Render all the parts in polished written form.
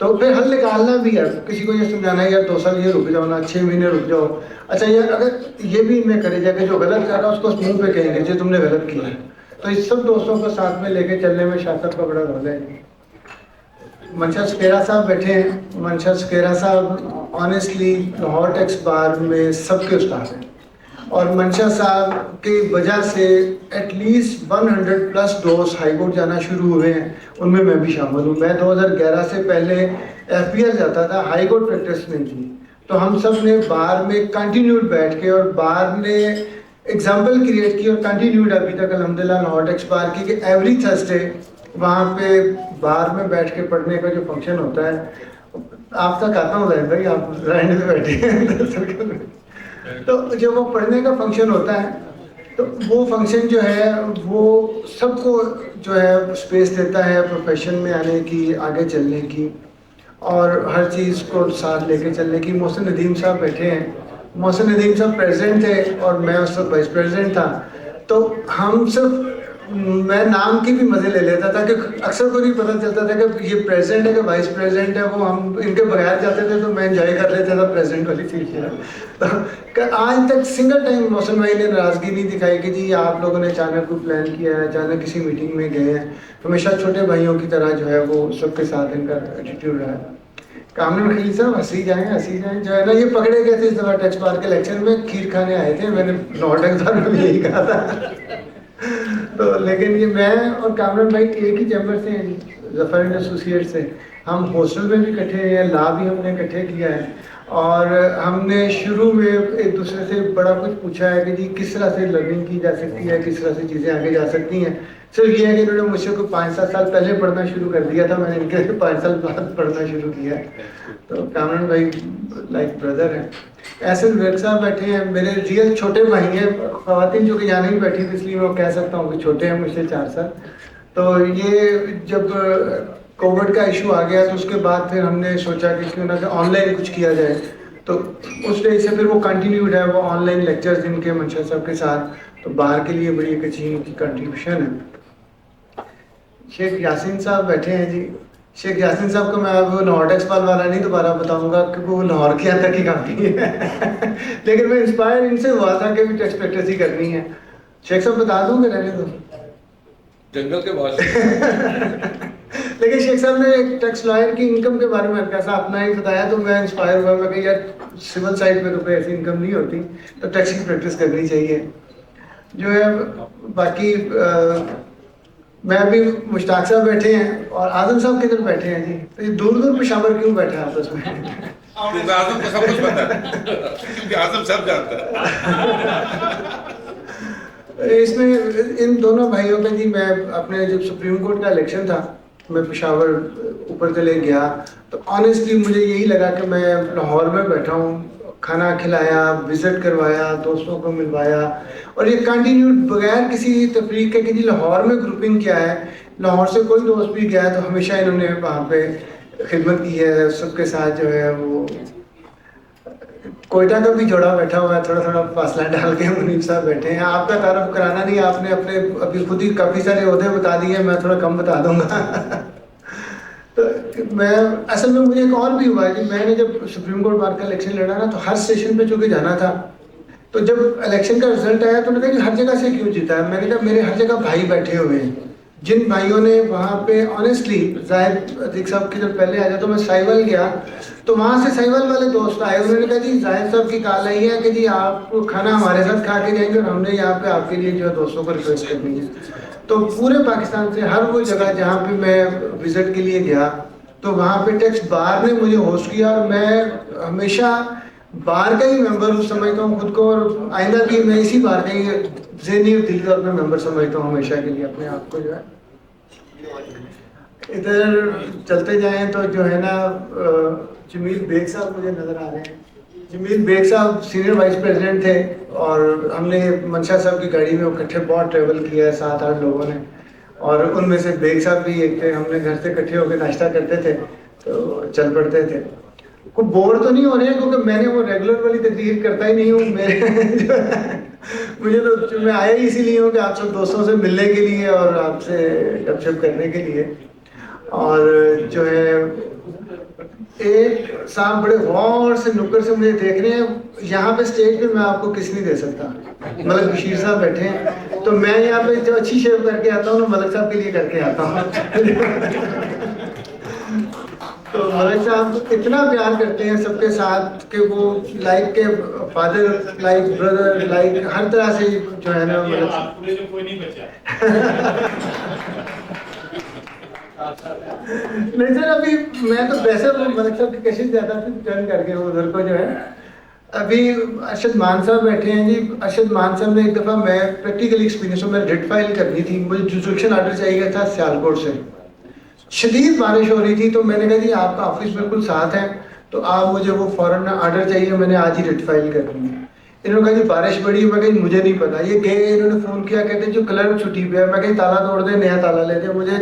تو پھر حل نکالنا بھی ہے. کسی کو یہ سمجھانا ہے یار 2 سال یہ رک جاؤ نا, 6 مہینے رک جاؤ. اچھا یار اگر یہ بھی میں کرے جا کہ جو غلط کر رہا ہے اس کو منہ پہ کہیں گے جو تم نے غلط کیا ہے. تو اس سب دوستوں کو ساتھ میں لے کے چلنے میں شاہ صاحب کا بڑا رول ہے. منشا سکیرا صاحب بیٹھے ہیں. منشا سکیرا صاحب آنیسٹلی لاہور ٹیکس بار میں سب کے استاد ہیں, اور منشا صاحب کی وجہ سے ایٹ لیسٹ 100+ دوست ہائی کورٹ جانا شروع ہوئے ہیں, ان میں بھی شامل ہوں. میں 2011 سے پہلے FPR جاتا تھا, ہائی کورٹ پریکٹس نہیں تھی, تو ہم سب نے بار میں کنٹینیوڈ بیٹھ کے, اور بار نے ایگزامپل کریٹ کی اور کنٹینیوڈ ابھی تک الحمدللہ لاہور ٹیکس بار کی, کہ ایوری تھرسڈے وہاں پہ بار میں بیٹھ کے پڑھنے کا جو فنکشن ہوتا ہے, آپ تک آتا ہوں رہن بھائی, آپ رہنے پہ بیٹھے ہیں, تو جب وہ پڑھنے کا فنکشن ہوتا ہے تو وہ فنکشن جو ہے وہ سب کو جو ہے اسپیس دیتا ہے پروفیشن میں آنے کی, آگے چلنے کی, اور ہر چیز کو ساتھ لے کے چلنے کی. محسن ندیم صاحب بیٹھے ہیں. محسن ندیم صاحب پریزیڈنٹ تھے اور میں اس وقت وائس پریزیڈنٹ تھا, تو ہم سب, میں نام کی بھی مزے لے لیتا تھا کہ اکثر کو نہیں پتہ چلتا تھا کہ یہ پریزیڈنٹ ہے کہ وائس پریزیڈنٹ ہے, وہ ہم ان کے بغیر جاتے تھے تو میں انجوائے کر لیتا تھا پریزیڈنٹ والی چیز. آج تک سنگل ٹائم محسن بھائی نے ناراضگی نہیں دکھائی کہ جی آپ لوگوں نے اچانک کوئی پلان کیا ہے, اچانک کسی میٹنگ میں گئے ہیں. ہمیشہ چھوٹے بھائیوں کی طرح جو ہے وہ سب کے ساتھ ان کا ایٹیٹیوڈ رہا ہے. کامران خلیل صاحب ہنسی جائیں جو ہے نا, یہ پکڑے گئے تھے اس دفعہ ٹیکس بار کے الیکشن میں, کھیر کھانے آئے تھے, میں نے لاہور ٹیکس بار میں بھی یہی کہا تھا. تو لیکن یہ میں اور کامران بھائی ایک ہی چیمبر سے ہیں, ظفر اینڈ ایسوسیٹ سے. ہم ہاسٹل میں بھی اکٹھے ہیں, لا بھی ہم نے اکٹھے کیا ہے, اور ہم نے شروع میں ایک دوسرے سے بڑا کچھ پوچھا ہے کہ جی کس طرح سے لرننگ کی جا سکتی ہے, کس طرح سے چیزیں آگے جا سکتی ہیں. صرف یہ ہے کہ انہوں نے مجھ سے کوئی 5-7 سال پہلے پڑھنا شروع کر دیا تھا, میں نے ان کے 5 سال بعد پڑھنا شروع کیا ہے. تو کامران بھائی لائک بردر ہیں. احسن ویل صاحب بیٹھے ہیں, میرے ریئل چھوٹے بھائی ہیں. خواتین جو کہ یہاں نہیں بیٹھی تھی اس لیے میں کہہ سکتا ہوں کہ چھوٹے ہیں مجھ سے 4 سال. تو یہ جب کووڈ کا ایشو آ گیا تو اس کے بعد پھر ہم نے سوچا کہ کیوں نہ کہ آن لائن کچھ کیا جائے, تو اس ڈے سے پھر وہ کنٹینیوڈ ہے, وہ آن لائن لیکچرز ان کے منشا صاحب کے ساتھ. تو باہر کے لیے بڑی ایک اچھی ان کی کنٹریبیوشن ہے. شیخ یاسین صاحب بیٹھے ہیں جی. شیخ یاسین صاحب کو میں اب لاہور ٹیکس بار والا نہیں دوبارہ بتاؤں گا کیونکہ وہ لاہور کے اندر کی کافی ہے, لیکن میں انسپائر ان سے ہوا تھا کہ بھی ٹیکس پریکٹس ہی کرنی ہے. شیخ صاحب بتا دوں کہ رہنے دو, جنگل کے بادشاہ. لیکن شیخ صاحب نے ایک ٹیکس لائر کی انکم کے بارے میں کیسا اپنا ہی بتایا تو میں انسپائر ہوا. میں کہ یار سول سائڈ پہ تو کوئی ایسی انکم نہیں ہوتی, تو ٹیکس کی پریکٹس کرنی چاہیے جو ہے. باقی میں ابھی مشتاق صاحب بیٹھے ہیں اور اعظم صاحب کدھر بیٹھے ہیں جی, تو یہ دور دور پشاور کیوں بیٹھے ہیں آپس میں؟ کیونکہ اعظم کو سب کچھ پتا ہے, کیونکہ اعظم سب جانتا ہے. اس میں ان دونوں بھائیوں کا جی, میں اپنے جب سپریم کورٹ کا الیکشن تھا میں پشاور اوپر چلے گیا, تو آنیسٹلی مجھے یہی لگا کہ میں لاہور میں بیٹھا ہوں, کھانا کھلایا, وزٹ کروایا, دوستوں کو ملوایا, اور یہ کنٹینیوڈ بغیر کسی تفریق کے کہ جی لاہور میں گروپنگ کیا ہے. لاہور سے کوئی دوست بھی گیا تو ہمیشہ انہوں نے وہاں پہ خدمت کی ہے سب کے ساتھ. جو ہے وہ کوئٹہ کا بھی جوڑا بیٹھا ہوا ہے, تھوڑا تھوڑا فاصلہ ڈال کے منیب صاحب بیٹھے ہیں. آپ کا تعارف کرانا نہیں, آپ نے اپنے ابھی خود ہی کافی سارے عہدے بتا دیے, میں تھوڑا کم بتا دوں گا. تو میں اصل میں مجھے ایک اور بھی ہوا ہے کہ میں نے جب سپریم کورٹ بار کا الیکشن لڑا نا, تو ہر اسٹیشن پہ چونکہ جانا تھا, تو جب الیکشن کا رزلٹ آیا تو انہوں نے کہا کہ ہر جگہ سے کیوں جیتا ہے. میں نے کہا میرے ہر جگہ بھائی بیٹھے ہوئے ہیں, جن بھائیوں نے وہاں پہ آنیسٹلی زاہد عتیق صاحب کی جب پہلے آیا تو میں سائیول گیا, تو وہاں سے سائیول والے دوست آئے, انہوں نے کہا جی زاہد صاحب کی کال آئی ہے کہ جی آپ کھانا ہمارے ساتھ کھا کے جائیں گے, اور ہم نے یہاں پہ آپ کے لیے جو ہے دوستوں کو ریکویسٹ کرنی ہے. تو پورے پاکستان سے ہر وہ جگہ جہاں پہ میں وزٹ کے لیے گیا تو وہاں پہ ٹیکس بار نے مجھے ہوسٹ کیا, اور میں ہمیشہ بار کا ہی ممبر سمجھتا ہوں خود کو, اور آئندہ بھی میں اسی بار کا ہی ذہنی اور دلی طور پہ ممبر سمجھتا ہوں ہمیشہ کے لیے اپنے آپ کو. جو ہے ادھر چلتے جائیں تو جو ہے نا جمیل بیگ صاحب مجھے نظر آ رہے ہیں. جمیل بیگ صاحب سینئر وائس پریزیڈنٹ تھے, اور ہم نے منشا صاحب کی گاڑی میں اکٹھے بہت ٹریول کیا ہے 7-8 لوگوں نے, اور ان میں سے بیگ صاحب بھی ایک تھے. ہم نے گھر سے اکٹھے ہو کے ناشتہ کرتے تھے تو چل پڑتے تھے. کوئی بور تو نہیں ہو رہے ہیں کیونکہ میں نے وہ ریگولر والی تقریر کرتا ہی نہیں ہوں. مجھے تو میں آیا ہی اسی لیے ہوں کہ آپ سب دوستوں سے ملنے کے لیے اور آپ سے گپ شپ کرنے کے لیے. اور جو ہے ایک صاحب بڑے غور سے نکر سے مجھے دیکھ رہے ہیں. یہاں پہ اسٹیج پہ میں آپ کو کس نہیں دے سکتا. ملک بشیر صاحب بیٹھے ہیں, تو میں یہاں پہ جو اچھی شیو کر کے آتا ہوں نا ملک صاحب کے لیے کر کے آتا ہوں. تو ملک صاحب اتنا پیار کرتے ہیں سب کے ساتھ کہ وہ لائک کے فادر, لائک بردر, لائک ہر طرح سے جو ہے نا ملک صاحب. کوئی نہیں بچا. نہیں سر, ابھی میں تو ویسے ملک صاحب کی کشش زیادہ تھی ٹرن کر کے وہ ادھر کو جو ہے. ابھی ارشد مان صاحب بیٹھے ہیں جی. ارشد مان صاحب نے ایک دفعہ, میں پریکٹیکل ایکسپیرینس ہوں, میں ریٹ فائل کرنی تھی, مجھے جوڈیشل آرڈر چاہیے تھا سیالکوٹ سے. شدید بارش ہو رہی تھی, تو میں نے کہا جی آپ کا آفس بالکل ساتھ ہے, تو آپ مجھے وہ فوراً آرڈر چاہیے, میں نے آج ہی ریٹ فائل کرنی ہے. انہوں نے کہا جی بارش بڑی ہے. میں کہا مجھے نہیں پتا. یہ گئے, انہوں نے فون کیا, کہتے ہیں جو کلرک چھٹی پہ ہے. میں کہیں تالا توڑ دیں, نیا تالا لے دیں, مجھے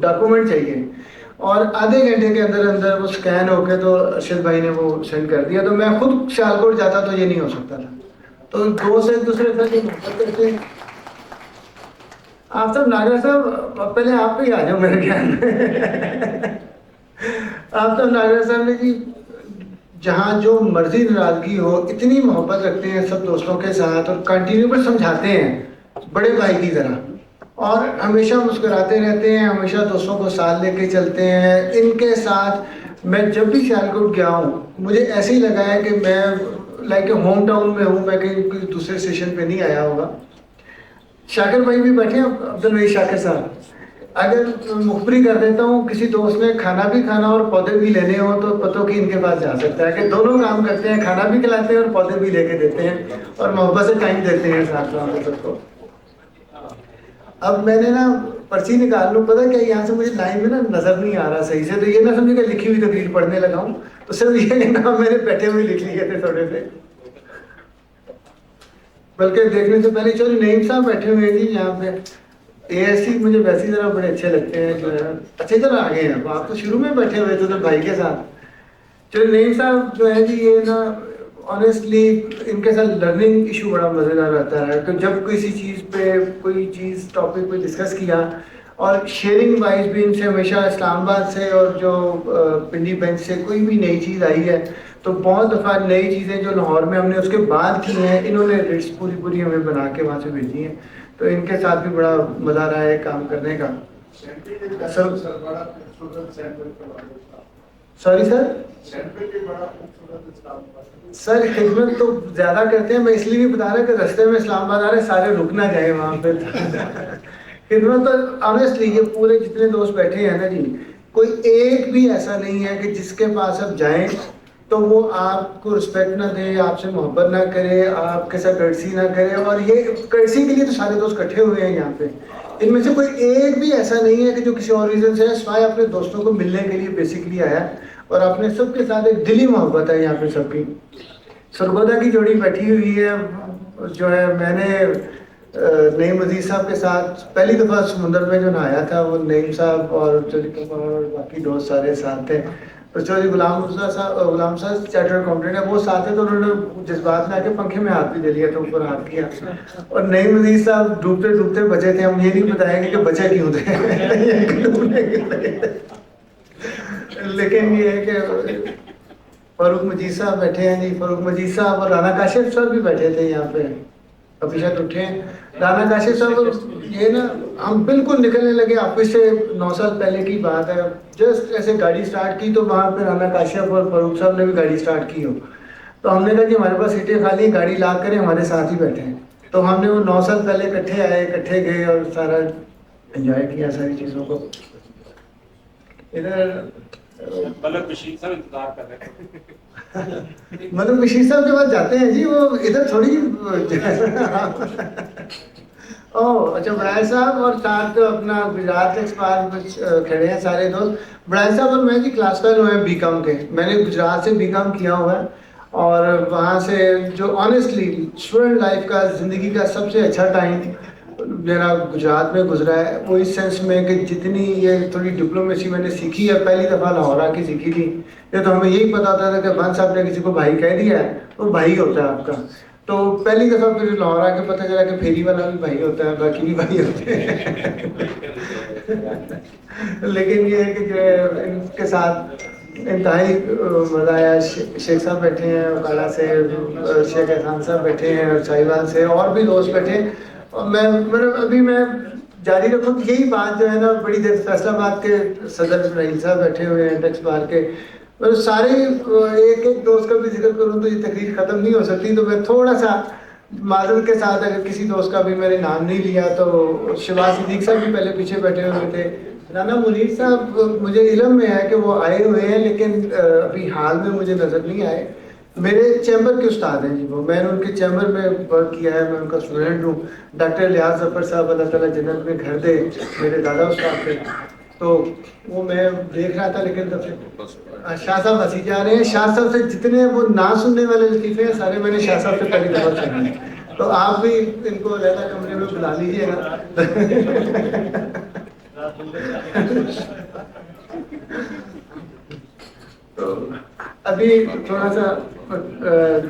ڈاکومنٹ چاہیے. اور آدھے گھنٹے کے اندر اندر وہ اسکین ہو کے تو ارشد بھائی نے وہ سینڈ کر دیا. تو میں خود سیالکوٹ جاتا تو یہ نہیں ہو سکتا تھا. تو دوست ایک دوسرے سے محبت کرتے ہیں. آپ صاحب ناگر صاحب, پہلے آپ بھی آ جاؤ میرے خیال میں. آپ صاحب ناگر صاحب نے جی جہاں جو مرضی ناراضگی ہو, اتنی محبت رکھتے ہیں سب دوستوں کے ساتھ, اور کنٹینیو پر سمجھاتے ہیں بڑے بھائی کی طرح, اور ہمیشہ مسکراتے رہتے ہیں, ہمیشہ دوستوں کو ساتھ لے کے چلتے ہیں. ان کے ساتھ میں جب بھی سیالکوٹ گیا ہوں, مجھے ایسے ہی لگا ہے کہ میں لائک ہوم ٹاؤن میں ہوں, میں کہیں دوسرے اسٹیشن پہ نہیں آیا ہوگا. شاکر بھائی بھی بیٹھے ہیں, عبدالوہی شاکر صاحب. اگر مخبری کر دیتا ہوں کسی دوست نے کھانا بھی کھانا اور پودے بھی لینے ہوں, تو پتوں کی ان کے پاس جا سکتا ہے کہ دونوں کام کرتے ہیں, کھانا بھی کھلاتے ہیں اور پودے بھی لے کے دیتے ہیں, اور محبت سے ٹائم دیتے ہیں ساتھ میں سب کو. اب میں نے نا پرچی نکال لوں, پتہ کیا یہاں سے مجھے لائن میں نا نظر نہیں آ رہا صحیح سے, تو یہ نہ سمجھے کہ لکھی ہوئی تقریر پڑھنے لگا ہوں. تو صرف یہ نام میں نے بیٹھے ہوئے لکھ لیے تھے تھوڑے سے. بلکہ دیکھنے سے پہلے چوری نعیم صاحب بیٹھے ہوئے ہیں جی یہاں پہ. اے ایس سی مجھے ویسے ہی ذرا بڑے اچھے لگتے ہیں, جو ہے اچھی طرح آگے ہیں. آپ تو شروع میں بیٹھے ہوئے تھے تو بھائی کے ساتھ. چوری نعیم صاحب جو ہے جی, یہ نا آنیسٹلی ان کے ساتھ لرننگ ایشو بڑا مزیدار رہتا ہے کہ جب کسی چیز پہ کوئی چیز ٹاپک پہ ڈسکس کیا, اور شیئرنگ وائز بھی ان سے ہمیشہ اسلام آباد سے اور جو پنڈی بینچ سے کوئی بھی نئی چیز آئی ہے, تو بہت دفعہ نئی چیزیں جو لاہور میں ہم نے اس کے بعد کی ہیں, انہوں نے لسٹ پوری ہمیں بنا کے وہاں سے بھیجی ہیں. تو ان کے ساتھ بھی بڑا مزہ رہا ہے کام کرنے کا. سوری سر خدمت تو زیادہ کرتے ہیں. میں اس لیے بھی بتا رہا کہ رستے میں اسلام آباد آ رہے سارے رک نہ جائیں وہاں پہ. خدمت تو آنیسٹلی یہ پورے جتنے دوست بیٹھے ہیں نا جی, کوئی ایک بھی ایسا نہیں ہے کہ جس کے پاس اب جائیں تو وہ آپ کو رسپیکٹ نہ دے, آپ سے محبت نہ کرے, آپ کے ساتھ کرسی نہ کرے. اور یہ کرسی کے لیے تو سارے دوست اکٹھے ہوئے ہیں یہاں پہ. ان میں سے کوئی ایک بھی ایسا نہیں ہے کہ جو کسی اور ریزن سے ہے, سوائے اپنے دوستوں کو ملنے کے لیے بیسکلی آیا. اور اپنے سب کے ساتھ ایک دلی محبت ہے یہاں پہ سب کی. سرگودا کی جوڑی بیٹھی ہوئی ہے, جو ہے میں نے نعیم عزیز صاحب کے ساتھ پہلی دفعہ سمندر میں جو نہایا تھا, وہ نعیم صاحب اور چودھری کمار اور باقی دوست سارے ساتھ تھے. تو چودھری غلام صاحب چارٹر اکاؤنٹنٹ ہے, وہ ساتھ تھے, تو انہوں نے جذبات میں آ کے پنکھے میں ہاتھ بھی دے لیا تھا, اوپر ہاتھ کیا. اور نعیم عزیز صاحب ڈوبتے بچے تھے. ہم یہ نہیں بتائیں گے کہ بچے کیوں تھے, لیکن یہ ہے کہ فاروق مجید صاحب بیٹھے ہیں جی. فاروق مجید صاحب اور رانا کاشف صاحب بھی بیٹھے تھے یہاں پہ, ابھی شاید اٹھے ہیں. رانا کاشف صاحب یہ نا ہم بالکل نکلنے لگے آفس سے 9 سال پہلے کی بات ہے. جسٹ ایسے گاڑی سٹارٹ کی تو وہاں پہ رانا کاشف اور فاروق صاحب نے بھی گاڑی سٹارٹ کی ہو. تو ہم نے کہا کہ ہمارے پاس سیٹیں خالی ہیں, گاڑی لا کریں, ہمارے ساتھ ہی بیٹھے ہیں. تو ہم نے وہ 9 سال پہلے اکٹھے آئے, اکٹھے گئے اور سارا انجوائے کیا ساری چیزوں کو. ادھر ملک بشیر صاحب انتظار کر رہے ہیں. ملک بشیر صاحب کے پاس جاتے ہیں جی, وہ ادھر تھوڑی. او اچھا, برائے صاحب اور ساتھ اپنا گجرات ایکسپارٹ کھڑے ہیں سارے دوست. برائے صاحب اور میں جی کلاس فیل ہوئے ہیں بی کام کے. میں نے گجرات سے بی کام کیا ہوا ہے, اور وہاں سے جو آنیسٹلی اسٹوڈنٹ لائف کا, زندگی کا سب سے اچھا ٹائم میرا گجرات میں گزرا ہے. وہ اس سینس میں کہ جتنی یہ تھوڑی ڈپلومیسی میں نے سیکھی ہے, پہلی دفعہ لاہور آ کے سیکھی تھی. یہ تو ہمیں یہی پتا ہوتا تھا کہ بان صاحب نے کسی کو بھائی کہہ دیا ہے وہ بھائی ہوتا ہے آپ کا. تو پہلی دفعہ پھر لاہور آ کے پتہ چلا کہ پھیری والا بھی بھائی ہوتا ہے, باقی بھی بھائی ہوتے ہیں. لیکن یہ ہے کہ جو ہے ان کے ساتھ انتہائی مزہ آیا. شیخ صاحب بیٹھے ہیں وکالہ سے, شیخ احسان صاحب بیٹھے ہیں چائیوال سے, اور بھی دوست بیٹھے ہیں. اور میں جاری رکھوں کہ یہی بات جو ہے نا, بڑی دیر فیصل آباد کے صدر رحیل صاحب بیٹھے ہوئے ہیں ٹیکس بار کے, میں سارے ایک ایک دوست کا بھی ذکر کروں تو یہ تقریر ختم نہیں ہو سکتی. تو میں تھوڑا سا معذرت کے ساتھ اگر کسی دوست کا بھی میں نے نام نہیں لیا تو شہباز صدیق صاحب بھی پہلے پیچھے بیٹھے ہوئے تھے. رانا منیر صاحب مجھے علم میں ہے کہ وہ آئے ہوئے ہیں لیکن ابھی حال میں مجھے نظر نہیں آئے. میرے چیمبر کے استاد ہیں جی وہ, میں نے ان کے چیمبر میں ورک کیا ہے, میں ان کا اسٹوڈنٹ ہوں. ڈاکٹر لیاز ظفر صاحب اللہ تعالیٰ جنت میں گھر دے, میرے دادا استاد تھے. تو وہ میں دیکھ رہا تھا لیکن شاہ صاحب ہنسی جا رہے ہیں. شاہ صاحب سے جتنے وہ نہ سننے والے لطیفے ہیں سارے میں نے شاہ صاحب سے پہلی دفعہ سنے ہیں. تو آپ بھی ان کو علیحدہ کمرے میں بلا لیجیے گا. تو ابھی تھوڑا سا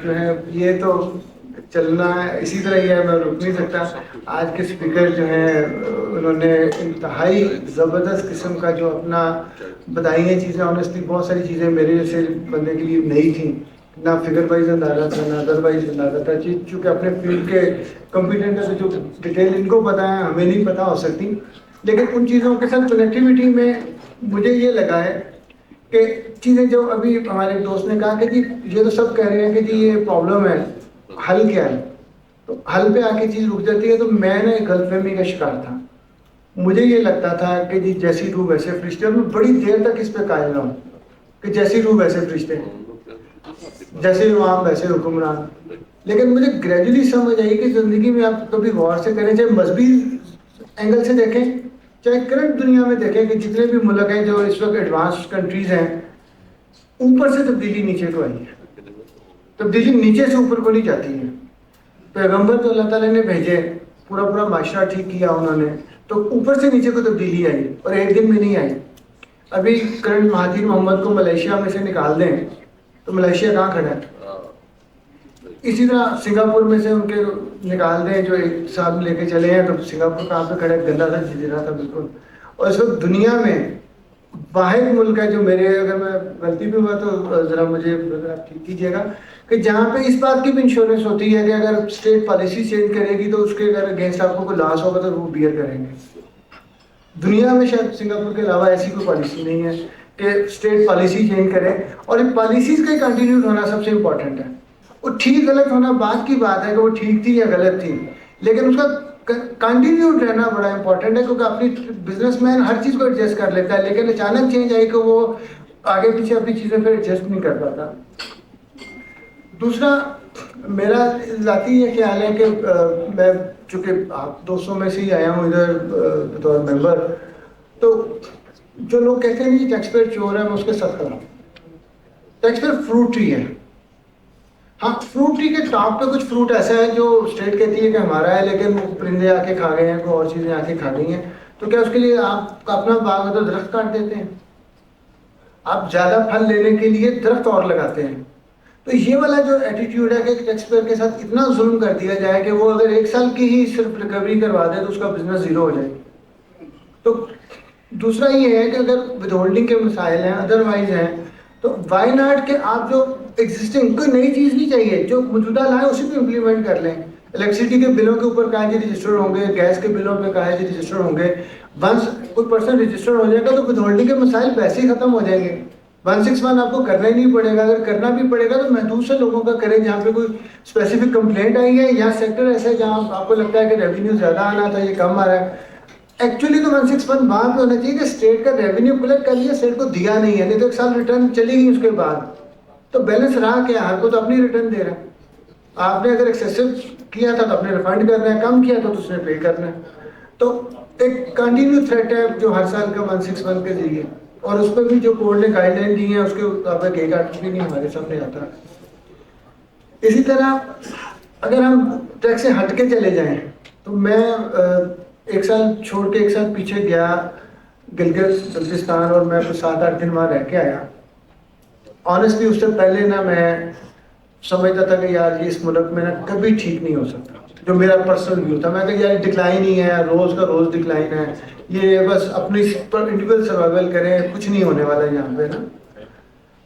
جو ہے یہ تو چلنا ہے اسی طرح ہی ہے, میں رک نہیں سکتا. آج کے اسپیکر جو ہیں انہوں نے انتہائی زبردست قسم کا جو اپنا بتائی ہیں چیزیں. آنیسٹلی بہت ساری چیزیں میرے جیسے بندے کے لیے نئی تھیں, نہ فگر وائز اندازہ تھا نہ ادر وائز اندازہ تھا. چونکہ اپنے فیلڈ کے کمپیٹنٹ ہے تو جو ڈیٹیل ان کو پتہ ہے ہمیں نہیں پتہ ہو سکتی. لیکن ان چیزوں کے ساتھ کنیکٹیوٹی میں مجھے یہ لگا ہے کہ چیزیں جو ابھی ہمارے دوست نے کہا کہ جی یہ تو سب کہہ رہے ہیں کہ جی یہ پرابلم ہے, حل کیا ہے. تو حل پہ آ کے چیز رک جاتی ہے. تو میں نے غلط فہمی کا شکار تھا. مجھے یہ لگتا تھا کہ جی جیسی روح ویسے فرشتے, اور میں بڑی دیر تک اس پہ قائل رہا ہوں کہ جیسی روح ویسے فرشتے, جیسے عوام ویسے حکمران. لیکن مجھے گریجولی سمجھ آئی کہ زندگی میں آپ کبھی غور سے کریں, چاہے مذہبی اینگل سے دیکھیں چاہے کرنٹ دنیا میں دیکھیں کہ جتنے بھی ملک ہیں جو اس وقت ایڈوانس کنٹریز ہیں, اوپر سے تبدیلی نیچے کو آئی ہے. تبدیلی نیچے سے اوپر کو نہیں جاتی ہے. پیغمبر تو اللہ تعالیٰ نے بھیجے, پورا معاشرہ ٹھیک کیا انہوں نے, تو اوپر سے نیچے کو تبدیلی آئی اور ایک دن میں نہیں آئی. ابھی کرنٹ مہاتیر محمد کو ملیشیا میں سے نکال دیں تو ملیشیا کہاں کھڑا ہے. اسی طرح سنگاپور میں سے ان کے نکال دیں جو ایک صاحب لے کے چلے ہیں تو سنگاپور کہاں پہ کھڑا ہے, گندا تھا جزیرہ تھا بالکل. اور اس وقت دنیا میں واحد ملک ہے جو میرے, اگر میں غلطی بھی ہوا تو ذرا مجھے آپ ٹھیک کیجیے گا, کہ جہاں پہ اس بات کی بھی انشورنس ہوتی ہے کہ اگر اسٹیٹ پالیسی چینج کرے گی تو اس کے اگر اگینسٹ آپ کو کوئی لاس ہوگا تو وہ بیئر کریں گے. دنیا میں شاید سنگاپور کے علاوہ ایسی کوئی پالیسی نہیں ہے کہ اسٹیٹ پالیسی چینج کرے. اور ان پالیسیز کا کنٹینیو ہونا سب سے امپورٹنٹ ہے. وہ ٹھیک غلط ہونا بات کی بات ہے کہ وہ ٹھیک تھی یا غلط تھی, لیکن اس کا کنٹینیو رہنا بڑا امپورٹنٹ ہے. کیونکہ اپنی بزنس مین ہر چیز کو ایڈجسٹ کر لیتا ہے, لیکن اچانک چینج آئی کہ وہ آگے پیچھے اپنی چیزیں پھر ایڈجسٹ نہیں کر پاتا. دوسرا میرا ذاتی یہ خیال ہے کہ میں چونکہ آپ دوستوں میں سے ہی آیا ہوں ادھر بطور ممبر, تو جو لوگ کہتے ہیں کہ ٹیکس پیئر چور ہے, میں اس کے ساتھ کھڑا ہوں. ٹیکس پیئر فروٹ ٹری ہے. ہاں, فروٹ ٹری کے ٹاپ پہ کچھ فروٹ ایسا ہے جو اسٹیٹ کہتی ہے کہ ہمارا ہے, لیکن وہ پرندے آ کے کھا گئے ہیں, کوئی اور چیزیں آ کے کھا گئی ہیں. تو کیا اس کے لیے آپ اپنا باغ ہے تو درخت کاٹ دیتے ہیں؟ آپ زیادہ پھل لینے کے لیے درخت اور لگاتے ہیں. تو یہ والا جو ایٹیٹیوڈ ہے کہ ٹیکس پیئر کے ساتھ اتنا ظلم کر دیا جائے کہ وہ اگر 1 سال کی ہی صرف ریکوری کروا دے تو اس کا بزنس زیرو ہو جائے. تو دوسرا یہ ہے کہ اگر ود ہولڈنگ کے مسائل ہیں, ادروائز ہیں, تو وائی ناٹ کہ آپ جو ایگزسٹنگ کوئی نئی چیز نہیں چاہیے, جو موجودہ لائیں اسی کو امپلیمنٹ کر لیں. الیکٹریسٹی کے بلوں کے اوپر کہا جی رجسٹر ہوں گے, گیس کے بلوں پہ کہا جی رجسٹر ہوں گے. ونس کوئی پرسن رجسٹر ہو جائے گا تو ود ہولڈنگ کے مسائل ویسے ہی ختم ہو جائیں گے. 161 آپ کو کرنا ہی نہیں پڑے گا. اگر کرنا بھی پڑے گا تو محدود سے لوگوں کا کریں جہاں پہ کوئی اسپیسیفک کمپلینٹ آئی ہے, یا سیکٹر ایسا ہے جہاں آپ کو لگتا ہے کہ ریونیو زیادہ آنا تھا, یہ کم آ رہا ہے. ایکچولی تو 161 وہاں پہ ہونا چاہیے کہ اسٹیٹ کا ریونیو کلیکٹ کر لیا, اسٹیٹ کو دیا نہیں ہے, نہیں تو 1 سال ریٹرن چلی گئی اس کے بعد تو بیلنس رہا کیا, ہر کو تو اپنی ریٹرن دے رہا ہے. آپ نے اگر ایکسیسو کیا تھا تو اپنے ریفنڈ کرنا ہے, کم کیا تھا تو اس نے پے کرنا ہے. تو ایک کنٹینیو تھریٹ ہے جو ہر سال کا 161 کے ذریعے, اور اس پہ بھی جو کورٹ نے گائیڈ لائن دی ہیں اس کے مطابق ایک آرٹیکل بھی نہیں ہمارے سامنے آتا. اسی طرح اگر ہم ٹیکس سے ہٹ کے چلے جائیں تو میں 1 سال چھوڑ کے 1 سال پیچھے گیا گلگت بلتستان, اور میں 7-8 دن وہاں رہ کے آیا. آنیسٹلی اس سے پہلے نا میں سمجھتا تھا کہ یار یہ اس ملک میں نا کبھی ٹھیک نہیں ہو سکتا, جو میرا پرسنل ویو تھا. میں کہ یار ڈکلائن ہی ہے, روز کا روز ڈکلائن ہے, یہ بس اپنی انڈیویجول سروائیول کریں, کچھ نہیں ہونے والا یہاں پہ نا.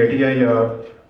ATIR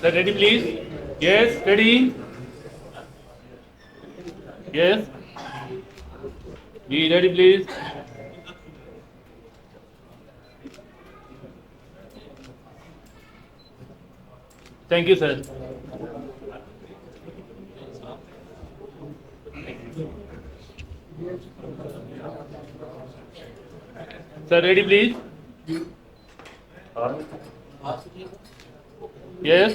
Sir, ready please? Yes, ready? Yes? Ji, ready please? Thank you, sir. Sir, ready please? Yes?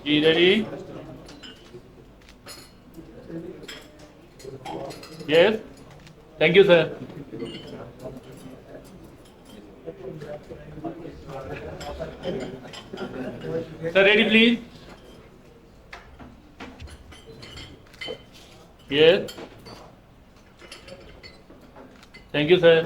Ji, ready? Yes? Thank you, sir. Sir, ready please? Yes? Thank you, sir.